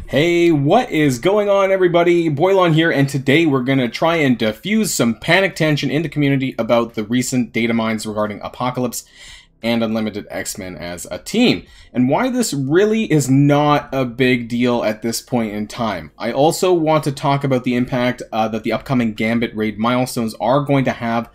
Hey, what is going on, everybody? Boilon here, and today we're going to try and diffuse some panic tension in the community about the recent data mines regarding Apocalypse and Unlimited X-Men as a team, and why this really is not a big deal at this point in time. I also want to talk about the impact that the upcoming Gambit raid milestones are going to have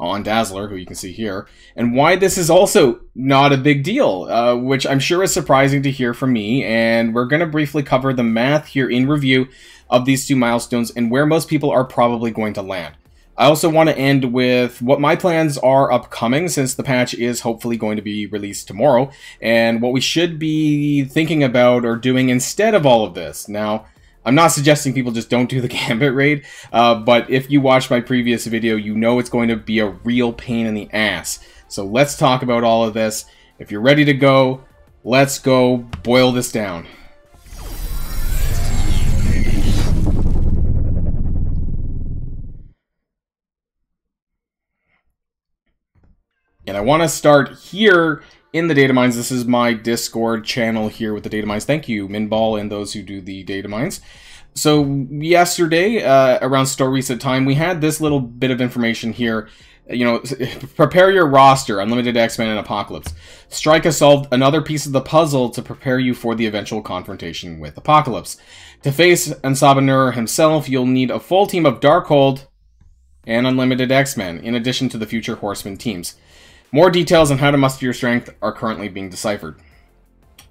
on DAZZLER, who you can see here, and why this is also not a big deal, which I'm sure is surprising to hear from me, and we're going to briefly cover the math here in review of these two milestones and where most people are probably going to land. I also want to end with what my plans are upcoming, since the patch is hopefully going to be released tomorrow, and what we should be thinking about or doing instead of all of this. Now, I'm not suggesting people just don't do the Gambit raid, but if you watched my previous video, you know it's going to be a real pain in the ass. So let's talk about all of this. If you're ready to go, let's go boil this down. And I want to start here in the data mines. This is my Discord channel here with the data mines. Thank you, Minball, and those who do the data mines. So yesterday, around store reset time, we had this little bit of information here. You know, prepare your roster, Unlimited X-Men and Apocalypse. Strike has solved another piece of the puzzle to prepare you for the eventual confrontation with Apocalypse. To face Ansabanur himself, you'll need a full team of Darkhold and Unlimited X-Men, in addition to the future Horseman teams. More details on how to muster your strength are currently being deciphered.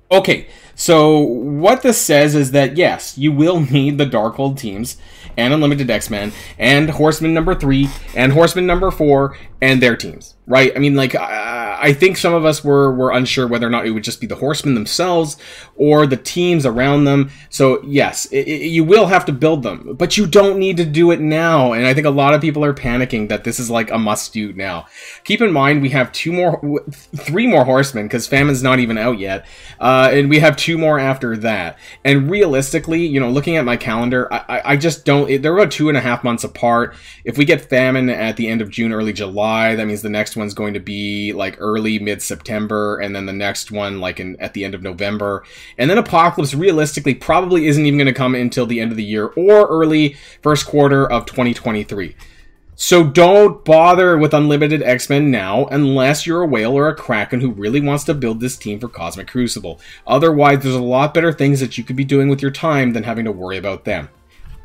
Okay, so what this says is that, yes, you will need the Darkhold teams and Unlimited X-Men and Horseman number 3 and Horseman number 4 and their teams, right? I mean, like, I think some of us were unsure whether or not it would just be the Horsemen themselves or the teams around them. So, yes, you will have to build them, but you don't need to do it now. And I think a lot of people are panicking that this is like a must-do now. Keep in mind, we have three more Horsemen, because Famine's not even out yet, and we have 2 more after that. And realistically, you know, looking at my calendar, I just don't... They're about 2.5 months apart. If we get Famine at the end of June, early July, that means the next one's going to be like early mid-September, and then the next one like at the end of November, and then Apocalypse realistically probably isn't even going to come until the end of the year or early first quarter of 2023. So don't bother with Unlimited X-Men now unless you're a whale or a kraken who really wants to build this team for Cosmic Crucible. Otherwise, there's a lot better things that you could be doing with your time than having to worry about them.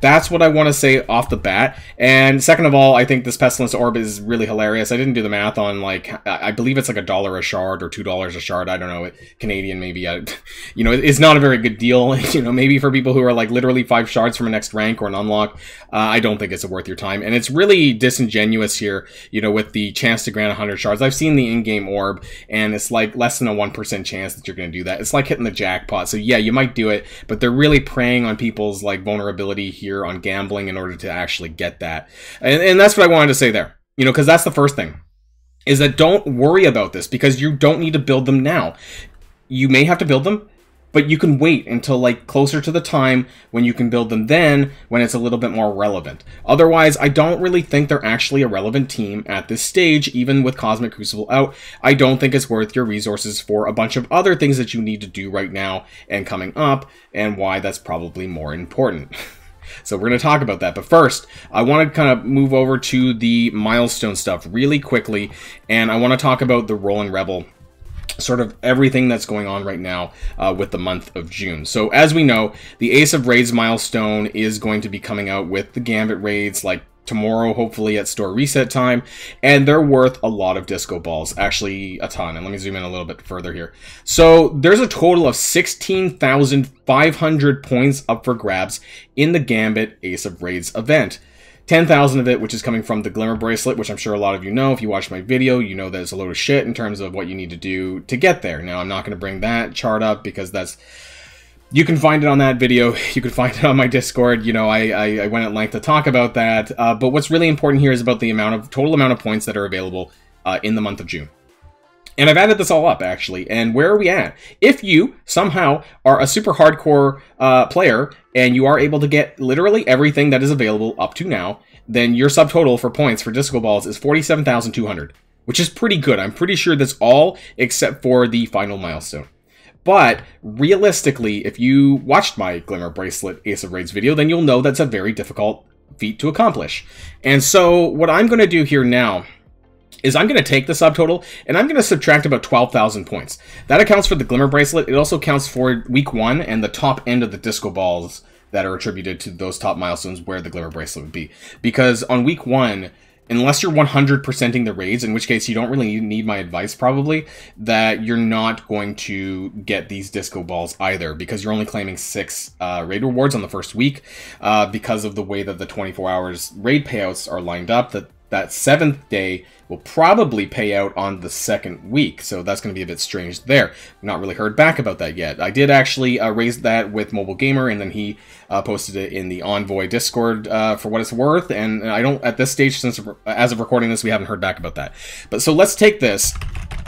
That's what I want to say off the bat. And second of all, I think this Pestilence Orb is really hilarious. I didn't do the math on, like, I believe it's like $1 a shard or $2 a shard. I don't know, Canadian maybe. You know, it's not a very good deal. You know, maybe for people who are like literally 5 shards from a next rank or an unlock, I don't think it's worth your time. And it's really disingenuous here, you know, with the chance to grant 100 shards. I've seen the in-game orb, and it's like less than a 1% chance that you're going to do that. It's like hitting the jackpot. So yeah, you might do it, but they're really preying on people's like vulnerability here on gambling in order to actually get that. And that's what I wanted to say there. You know, because that's the first thing. Is that don't worry about this, because you don't need to build them now. You may have to build them, but you can wait until like closer to the time when you can build them then, when it's a little bit more relevant. Otherwise, I don't really think they're actually a relevant team at this stage, even with Cosmic Crucible out. I don't think it's worth your resources for a bunch of other things that you need to do right now and coming up, and why that's probably more important. So we're going to talk about that. But first, I want to kind of move over to the milestone stuff really quickly. And I want to talk about the Rolling Rebel, sort of everything that's going on right now with the month of June. So as we know, the Ace of Raids milestone is going to be coming out with the Gambit raids like tomorrow, hopefully at store reset time, and they're worth a lot of disco balls, actually a ton. And let me zoom in a little bit further here. So there's a total of 16,500 points up for grabs in the Gambit Ace of Raids event. 10,000 of it, which is coming from the Glimmer Bracelet, which I'm sure a lot of you know. If you watched my video, you know that it's a load of shit in terms of what you need to do to get there. Now, I'm not going to bring that chart up because that's... You can find it on that video. You can find it on my Discord. You know, I went at length to talk about that. But what's really important here is about the total amount of points that are available in the month of June. And I've added this all up, actually. And where are we at? If you somehow are a super hardcore player and you are able to get literally everything that is available up to now, then your subtotal for points for disco balls is 47,200, which is pretty good. I'm pretty sure that's all except for the final milestone. But realistically, if you watched my Glimmer Bracelet Ace of Raids video, then you'll know that's a very difficult feat to accomplish. And so what I'm going to do here now is I'm going to take the subtotal and I'm going to subtract about 12,000 points. That accounts for the Glimmer Bracelet. It also counts for week 1 and the top end of the disco balls that are attributed to those top milestones where the Glimmer Bracelet would be. Because on week 1, unless you're 100%ing the raids, in which case you don't really need my advice probably, that you're not going to get these disco balls either, because you're only claiming 6 raid rewards on the first week, because of the way that the 24 hours raid payouts are lined up. That 7th day will probably pay out on the 2nd week, so that's going to be a bit strange there. Not really heard back about that yet. I did actually raise that with Mobile Gamer, and then he posted it in the Envoy Discord for what it's worth, and I don't, at this stage, since as of recording this, we haven't heard back about that. But so let's take this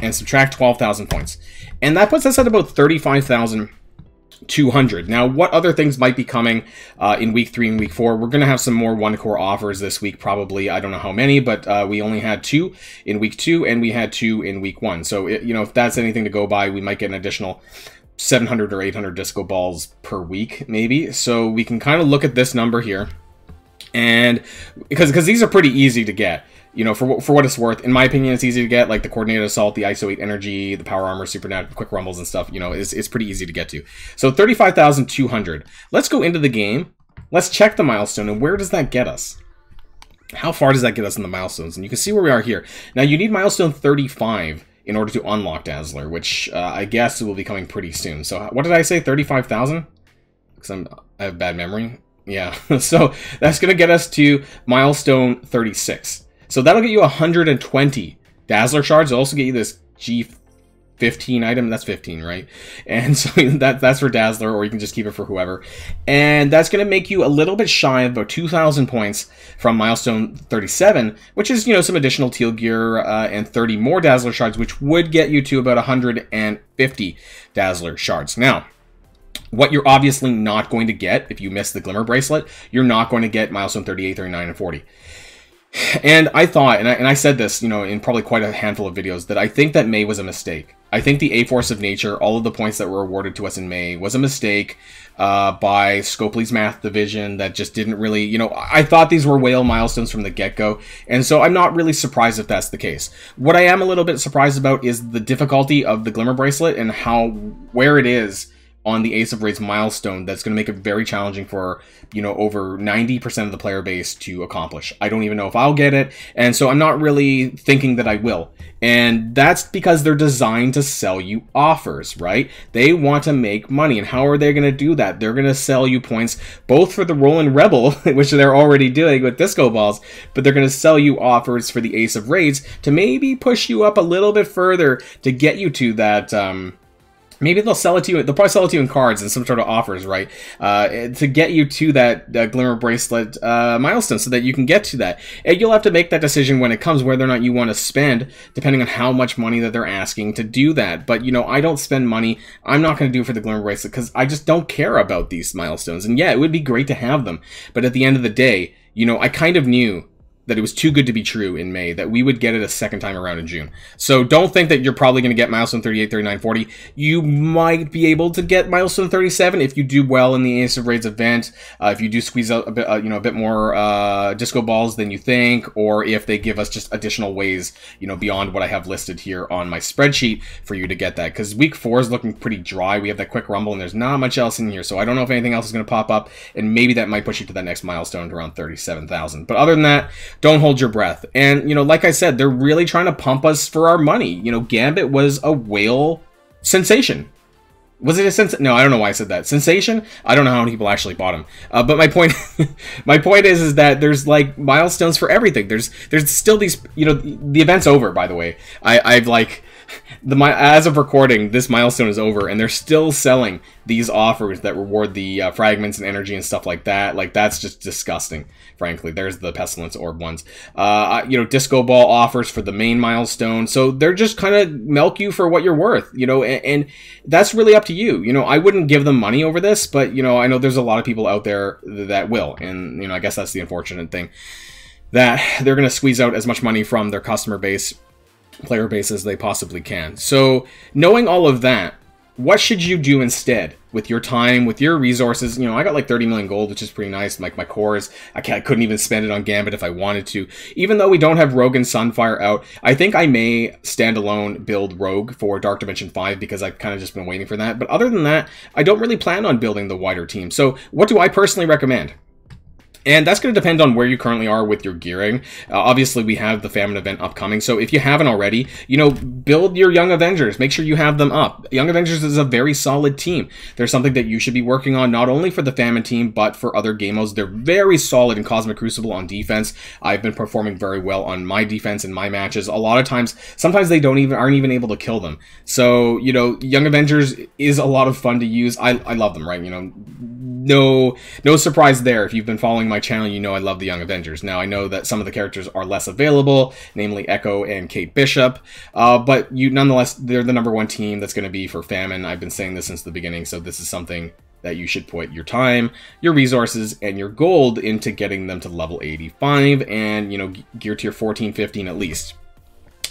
and subtract 12,000 points, and that puts us at about 35,200. Now, what other things might be coming in week 3 and week 4? We're going to have some more one-core offers this week, probably. I don't know how many, but we only had 2 in week 2, and we had 2 in week 1. So, you know, if that's anything to go by, we might get an additional 700 or 800 disco balls per week, maybe. So we can kind of look at this number here, and because these are pretty easy to get. You know, for what it's worth, in my opinion, it's easy to get, like the Coordinated Assault, the ISO 8 Energy, the Power Armor, Supernat, Quick Rumbles, and stuff. You know, it's pretty easy to get to. So 35,200. Let's go into the game. Let's check the milestone, and where does that get us? How far does that get us in the milestones? And you can see where we are here. Now, you need milestone 35 in order to unlock Dazzler, which I guess will be coming pretty soon. So what did I say, 35,000? Because I have bad memory. Yeah, so that's going to get us to milestone 36. So that'll get you 120 Dazzler shards. It'll also get you this G15 item. That's 15, right? And so that's for Dazzler, or you can just keep it for whoever. And that's going to make you a little bit shy of about 2,000 points from milestone 37, which is, you know, some additional teal gear and 30 more Dazzler shards, which would get you to about 150 Dazzler shards. Now, what you're obviously not going to get if you miss the Glimmer Bracelet, you're not going to get milestone 38, 39, and 40. And I thought, and I said this, you know, in probably quite a handful of videos, that I think that May was a mistake. I think the A-Force of Nature, all of the points that were awarded to us in May, was a mistake by Scopely's Math Division that just didn't really, you know, I thought these were whale milestones from the get-go, and so I'm not really surprised if that's the case. What I am a little bit surprised about is the difficulty of the Glimmer Bracelet and where it is on the Ace of Raids milestone. That's going to make it very challenging for, you know, over 90% of the player base to accomplish. I don't even know if I'll get it, and so I'm not really thinking that I will. And that's because they're designed to sell you offers, right? They want to make money, and how are they going to do that? They're going to sell you points, both for the Rollin' Rebel, which they're already doing with Disco Balls, but they're going to sell you offers for the Ace of Raids to maybe push you up a little bit further to get you to that, maybe they'll sell it to you. They'll probably sell it to you in cards and some sort of offers, right? To get you to that Glimmer Bracelet milestone, so that you can get to that. And you'll have to make that decision when it comes, whether or not you want to spend, depending on how much money that they're asking to do that. But, you know, I don't spend money. I'm not going to do it for the Glimmer Bracelet because I just don't care about these milestones. And yeah, it would be great to have them. But at the end of the day, you know, I kind of knew that it was too good to be true in May, that we would get it a second time around in June. So don't think that you're probably going to get milestone 38, 39, 40. You might be able to get milestone 37 if you do well in the Ace of Raids event, if you do squeeze out a bit, you know, a bit more disco balls than you think, or if they give us just additional ways, you know, beyond what I have listed here on my spreadsheet for you to get that. Because week 4 is looking pretty dry. We have that Quick Rumble, and there's not much else in here. So I don't know if anything else is going to pop up, and maybe that might push you to that next milestone to around 37,000. But other than that, don't hold your breath. And, you know, like I said, they're really trying to pump us for our money. You know, Gambit was a whale sensation. Was it a no, I don't know why I said that. Sensation? I don't know how many people actually bought him. But my point, my point is that there's like milestones for everything. There's still these, you know, the event's over, by the way. I've like, as of recording, this milestone is over, and they're still selling these offers that reward the fragments and energy and stuff like that. Like, that's just disgusting, frankly. There's the Pestilence Orb ones. You know, Disco Ball offers for the main milestone. So they're just kind of milk you for what you're worth, you know, and that's really up to you. You know, I wouldn't give them money over this, but, you know, I know there's a lot of people out there that will. And, you know, I guess that's the unfortunate thing, that they're going to squeeze out as much money from their customer base, player base, as they possibly can. So knowing all of that, what should you do instead with your time, with your resources? You know, I got like 30 million gold, which is pretty nice. Like my cores, I couldn't even spend it on Gambit if I wanted to. Even though we don't have Rogue and Sunfire out, I think I may standalone build Rogue for Dark Dimension 5 because I've kind of just been waiting for that. But other than that, I don't really plan on building the wider team. So what do I personally recommend? And that's going to depend on where you currently are with your gearing. Obviously, we have the Famine event upcoming, so if you haven't already, you know, build your Young Avengers. Make sure you have them up. Young Avengers is a very solid team. They're something that you should be working on, not only for the Famine team, but for other game modes. They're very solid in Cosmic Crucible on defense. I've been performing very well on my defense in my matches. A lot of times, sometimes they aren't even able to kill them. So, you know, Young Avengers is a lot of fun to use. I love them, right? You know, no surprise there. If you've been following my channel, you know I love the Young Avengers. Now, I know that some of the characters are less available, namely Echo and Kate Bishop, but nonetheless, they're the #1 team that's going to be for Famine. I've been saying this since the beginning, so this is something that you should put your time, your resources, and your gold into getting them to level 85 and, you know, gear tier 14, 15 at least.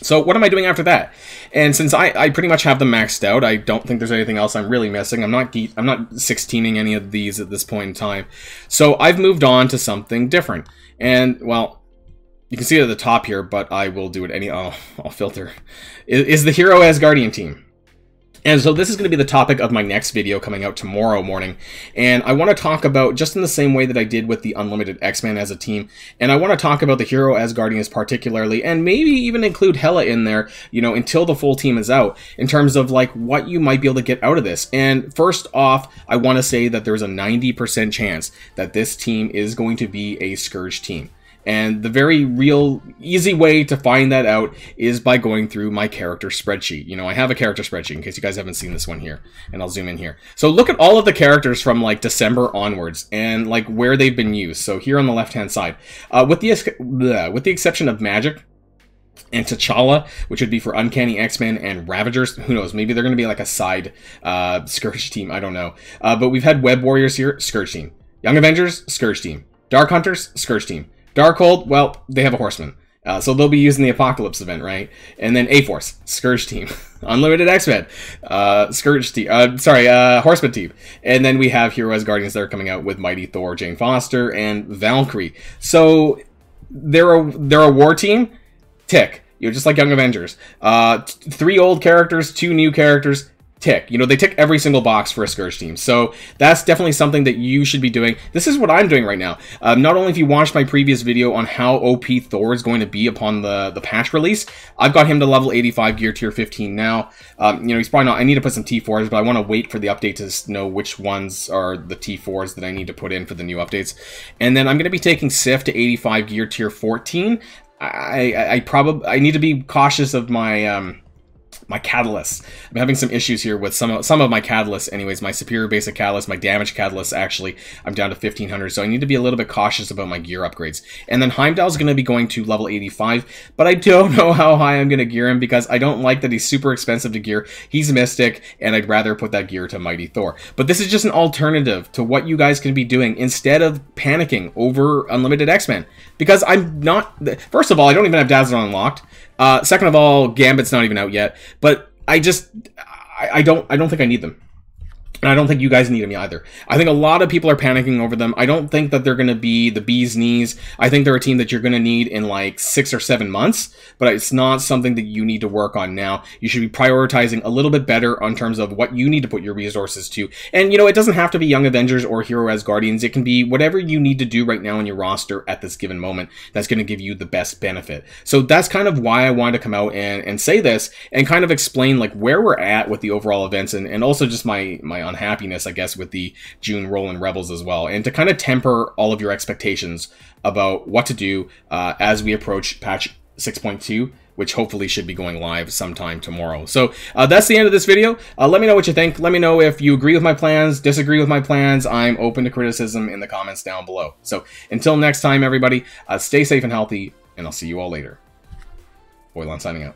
So what am I doing after that? And since I pretty much have them maxed out, I don't think there's anything else I'm really missing. I'm not 16ing any of these at this point in time. So I've moved on to something different. And, well, you can see it at the top here, but I will do it I'll filter. Is the Hero Asgardian team. And so this is going to be the topic of my next video coming out tomorrow morning. And I want to talk about, just in the same way that I did with the Unlimited X-Men as a team, and I want to talk about the Hero Asgardians particularly, and maybe even include Hela in there, you know, until the full team is out, in terms of, like, what you might be able to get out of this. And first off, I want to say that there's a 90% chance that this team is going to be a Scourge team. And the very real easy way to find that out is by going through my character spreadsheet. You know, I have a character spreadsheet in case you guys haven't seen this one here, and I'll zoom in here. So look at all of the characters from like December onwards and like where they've been used. So here on the left-hand side, with the exception of Magic and T'Challa, which would be for Uncanny X-Men and Ravagers. Who knows? Maybe they're going to be like a side Scourge team. I don't know. But we've had Web Warriors here, Scourge team. Young Avengers, Scourge team. Dark Hunters, Scourge team. Darkhold, well, they have a Horseman. So they'll be using the Apocalypse event, right? And then A-Force, Scourge team. Unlimited X-Men, Scourge team. Horseman team. And then we have Hero Asgardians that are coming out with Mighty Thor, Jane Foster, and Valkyrie. So they're a war team. Tick. You know, just like Young Avengers. 3 old characters, 2 new characters. Tick. You know, they tick every single box for a Scourge team. So that's definitely something that you should be doing. This is what I'm doing right now. Not only if you watched my previous video on how OP Thor is going to be upon the patch release, I've got him to level 85, gear tier 15 now. You know, he's probably not, I need to put some T4s, but I want to wait for the update to know which ones are the T4s that I need to put in for the new updates. And then I'm going to be taking Sif to 85, gear tier 14. I need to be cautious of my my catalysts. I'm having some issues here with some of my catalysts anyways. My superior basic catalyst, my damage catalyst, actually, I'm down to 1500, so I need to be a little bit cautious about my gear upgrades. And then Heimdall's going to be going to level 85, but I don't know how high I'm going to gear him because I don't like that he's super expensive to gear. He's Mystic, and I'd rather put that gear to Mighty Thor. But this is just an alternative to what you guys can be doing instead of panicking over Unlimited X-Men. Because I'm not... First of all, I don't even have DAZZLER unlocked. Second of all, Gambit's not even out yet. But I don't think I need them. And I don't think you guys need them either. I think a lot of people are panicking over them. I don't think that they're going to be the bee's knees. I think they're a team that you're going to need in like 6 or 7 months, but it's not something that you need to work on now. You should be prioritizing a little bit better on terms of what you need to put your resources to. And, you know, it doesn't have to be Young Avengers or Hero Asgardians. It can be whatever you need to do right now in your roster at this given moment that's going to give you the best benefit. So that's kind of why I wanted to come out and say this and kind of explain like where we're at with the overall events and also just my unhappiness, I guess, with the June Rollin' Rebels as well, and to kind of temper all of your expectations about what to do as we approach patch 6.2, which hopefully should be going live sometime tomorrow. So that's the end of this video. Let me know what you think. Let me know if you agree with my plans, disagree with my plans. I'm open to criticism in the comments down below. So until next time, everybody, stay safe and healthy, and I'll see you all later. Boilon signing out.